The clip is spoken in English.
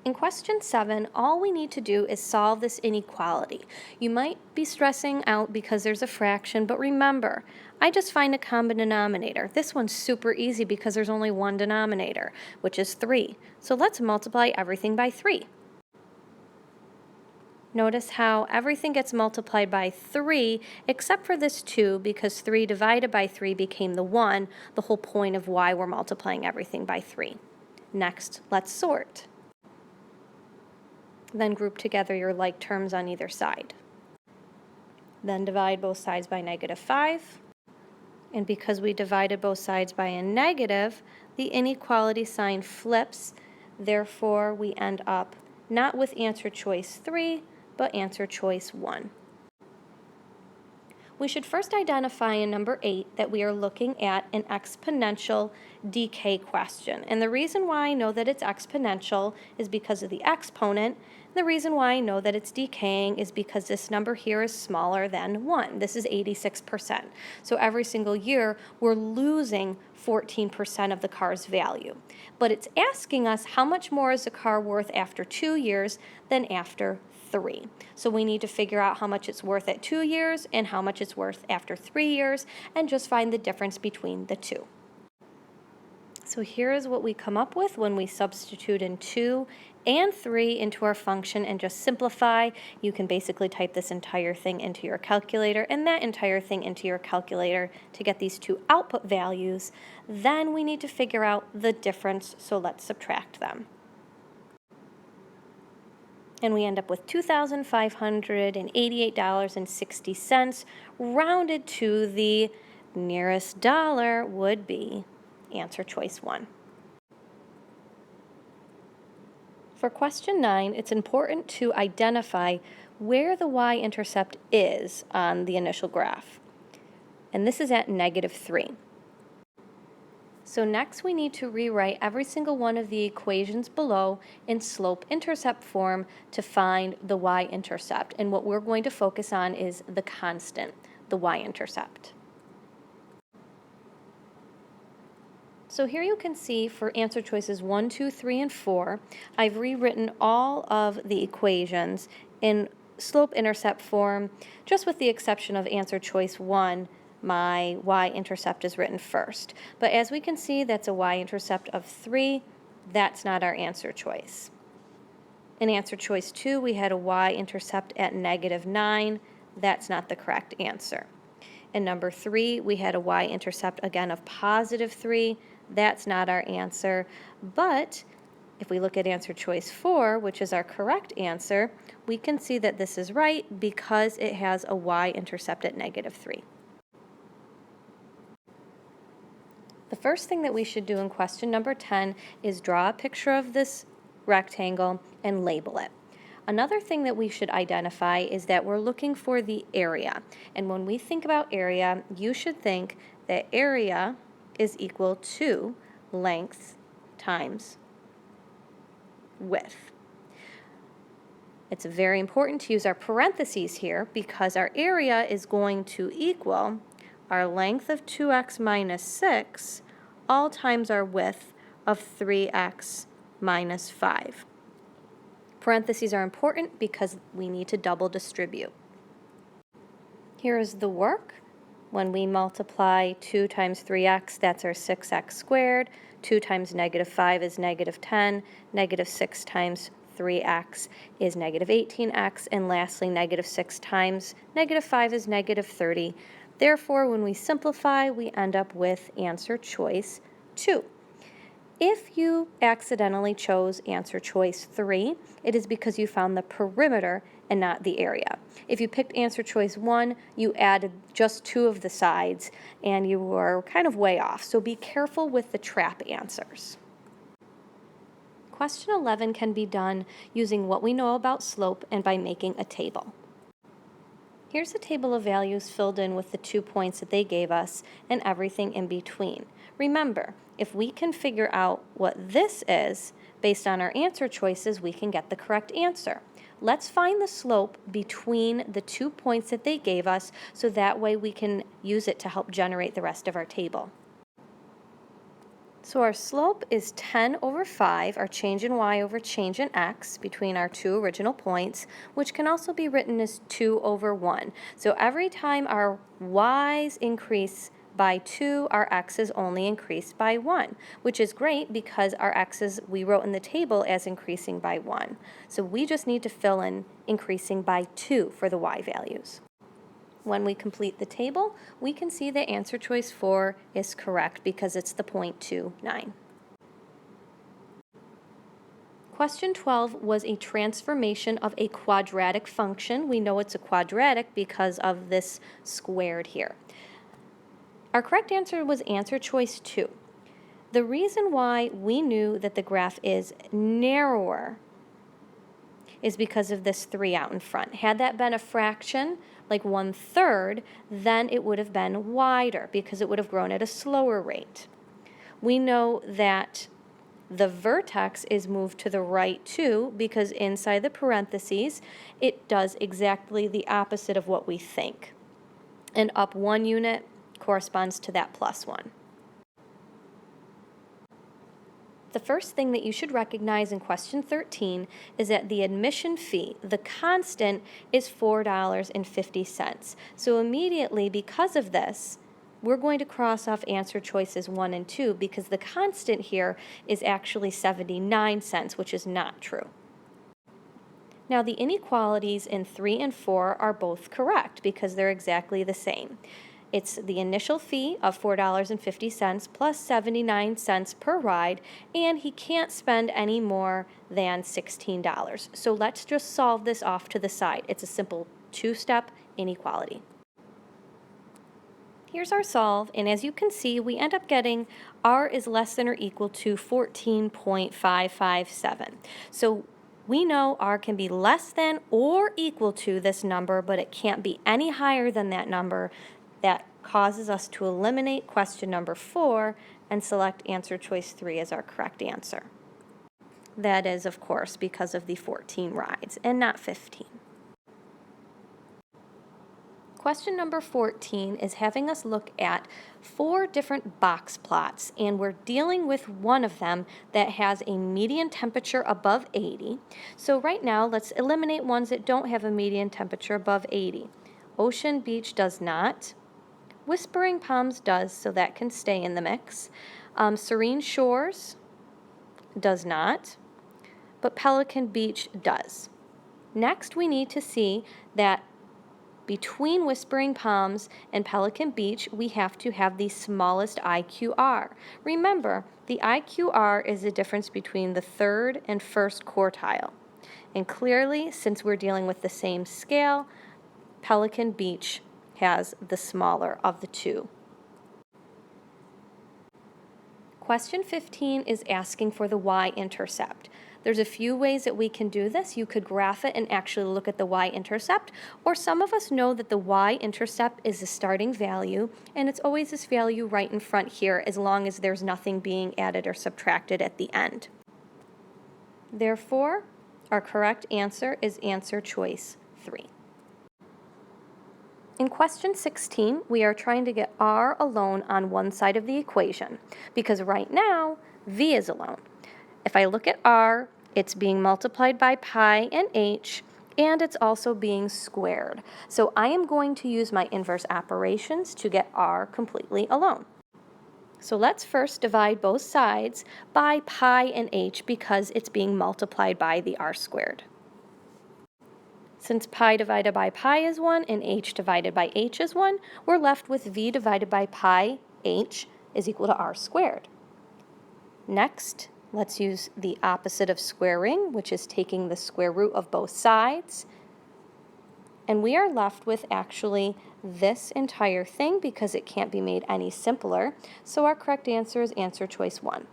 In question 7, all we need to do is solve this inequality. You might be stressing out because there's a fraction, but remember, I just find a common denominator. This one's super easy because there's only one denominator, which is 3. So let's multiply everything by 3. Notice how everything gets multiplied by 3 except for this 2 because 3 divided by 3 became the 1, the whole point of why we're multiplying everything by 3. Next, let's sort. Then group together your like terms on either side. Then divide both sides by -5. And because we divided both sides by a negative, the inequality sign flips. Therefore, we end up not with answer choice 3, but answer choice 1. We should first identify in number 8 that we are looking at an exponential decay question. And the reason why I know that it's exponential is because of the exponent. And the reason why I know that it's decaying is because this number here is smaller than 1. This is 86%. So every single year, we're losing 14% of the car's value. But it's asking us how much more is a car worth after 2 years than after 3. So we need to figure out how much it's worth at 2 years and how much it's worth after 3 years and just find the difference between the two. So here is what we come up with when we substitute in 2 and 3 into our function and just simplify. You can basically type this entire thing into your calculator and that entire thing into your calculator to get these two output values. Then we need to figure out the difference, so let's subtract them. And we end up with $2,588.60 rounded to the nearest dollar would be answer choice 1. For question 9, it's important to identify where the y-intercept is on the initial graph. And this is at -3. So next we need to rewrite every single one of the equations below in slope-intercept form to find the y-intercept. And what we're going to focus on is the constant, the y-intercept. So here you can see for answer choices 1, 2, 3, and 4, I've rewritten all of the equations in slope-intercept form, just with the exception of answer choice 1. My y-intercept is written first. But as we can see, that's a y-intercept of 3. That's not our answer choice. In answer choice 2, we had a y-intercept at -9. That's not the correct answer. In number 3, we had a y-intercept again of +3. That's not our answer. But if we look at answer choice 4, which is our correct answer, we can see that this is right because it has a y-intercept at -3. The first thing that we should do in question number 10 is draw a picture of this rectangle and label it. Another thing that we should identify is that we're looking for the area. And when we think about area, you should think that area is equal to length times width. It's very important to use our parentheses here because our area is going to equal our length of 2x minus 6 all times our width of 3x minus 5. Parentheses are important because we need to double distribute. Here is the work. When we multiply 2 times 3x, that's our 6x squared. 2 times -5 is -10. -6 times 3x is -18x. And lastly, -6 times -5 is -30. Therefore, when we simplify, we end up with answer choice 2. If you accidentally chose answer choice 3, it is because you found the perimeter and not the area. If you picked answer choice 1, you added just 2 of the sides, and you were kind of way off. So be careful with the trap answers. Question 11 can be done using what we know about slope and by making a table. Here's a table of values filled in with the 2 points that they gave us and everything in between. Remember, if we can figure out what this is, based on our answer choices, we can get the correct answer. Let's find the slope between the 2 points that they gave us so that way we can use it to help generate the rest of our table. So our slope is 10 over 5, our change in y over change in x between our two original points, which can also be written as 2 over 1. So every time our y's increase by 2, our x's only increase by 1, which is great because our x's we wrote in the table as increasing by 1. So we just need to fill in increasing by 2 for the y values. When we complete the table, we can see that answer choice 4 is correct because it's the 0.29. Question 12 was a transformation of a quadratic function. We know it's a quadratic because of this squared here. Our correct answer was answer choice 2. The reason why we knew that the graph is narrower is because of this 3 out in front. Had that been a fraction, like 1/3, then it would have been wider because it would have grown at a slower rate. We know that the vertex is moved to the right too because inside the parentheses it does exactly the opposite of what we think. And up 1 unit corresponds to that +1. The first thing that you should recognize in question 13 is that the admission fee, the constant, is $4.50. So immediately, because of this, we're going to cross off answer choices 1 and 2 because the constant here is actually 79 cents, which is not true. Now the inequalities in 3 and 4 are both correct because they're exactly the same. It's the initial fee of $4.50 plus 79 cents per ride, and he can't spend any more than $16. So let's just solve this off to the side. It's a simple two-step inequality. Here's our solve, and as you can see, we end up getting r is less than or equal to 14.557. So we know r can be less than or equal to this number, but it can't be any higher than that number. That causes us to eliminate question number 4 and select answer choice 3 as our correct answer. That is, of course, because of the 14 rides and not 15. Question number 14 is having us look at 4 different box plots, and we're dealing with one of them that has a median temperature above 80. So right now, let's eliminate ones that don't have a median temperature above 80. Ocean Beach does not. Whispering Palms does, so that can stay in the mix. Serene Shores does not, but Pelican Beach does. Next, we need to see that between Whispering Palms and Pelican Beach, we have to have the smallest IQR. Remember, the IQR is the difference between the third and first quartile. And clearly, since we're dealing with the same scale, Pelican Beach has the smaller of the two. Question 15 is asking for the y-intercept. There's a few ways that we can do this. You could graph it and actually look at the y-intercept, or some of us know that the y-intercept is the starting value, and it's always this value right in front here as long as there's nothing being added or subtracted at the end. Therefore, our correct answer is answer choice 3. In question 16, we are trying to get r alone on one side of the equation because right now, v is alone. If I look at r, it's being multiplied by pi and h, and it's also being squared. So I am going to use my inverse operations to get r completely alone. So let's first divide both sides by pi and h because it's being multiplied by the r squared. Since pi divided by pi is 1 and h divided by h is 1, we're left with v divided by pi h is equal to r squared. Next, let's use the opposite of squaring, which is taking the square root of both sides. And we are left with actually this entire thing because it can't be made any simpler. So our correct answer is answer choice 1.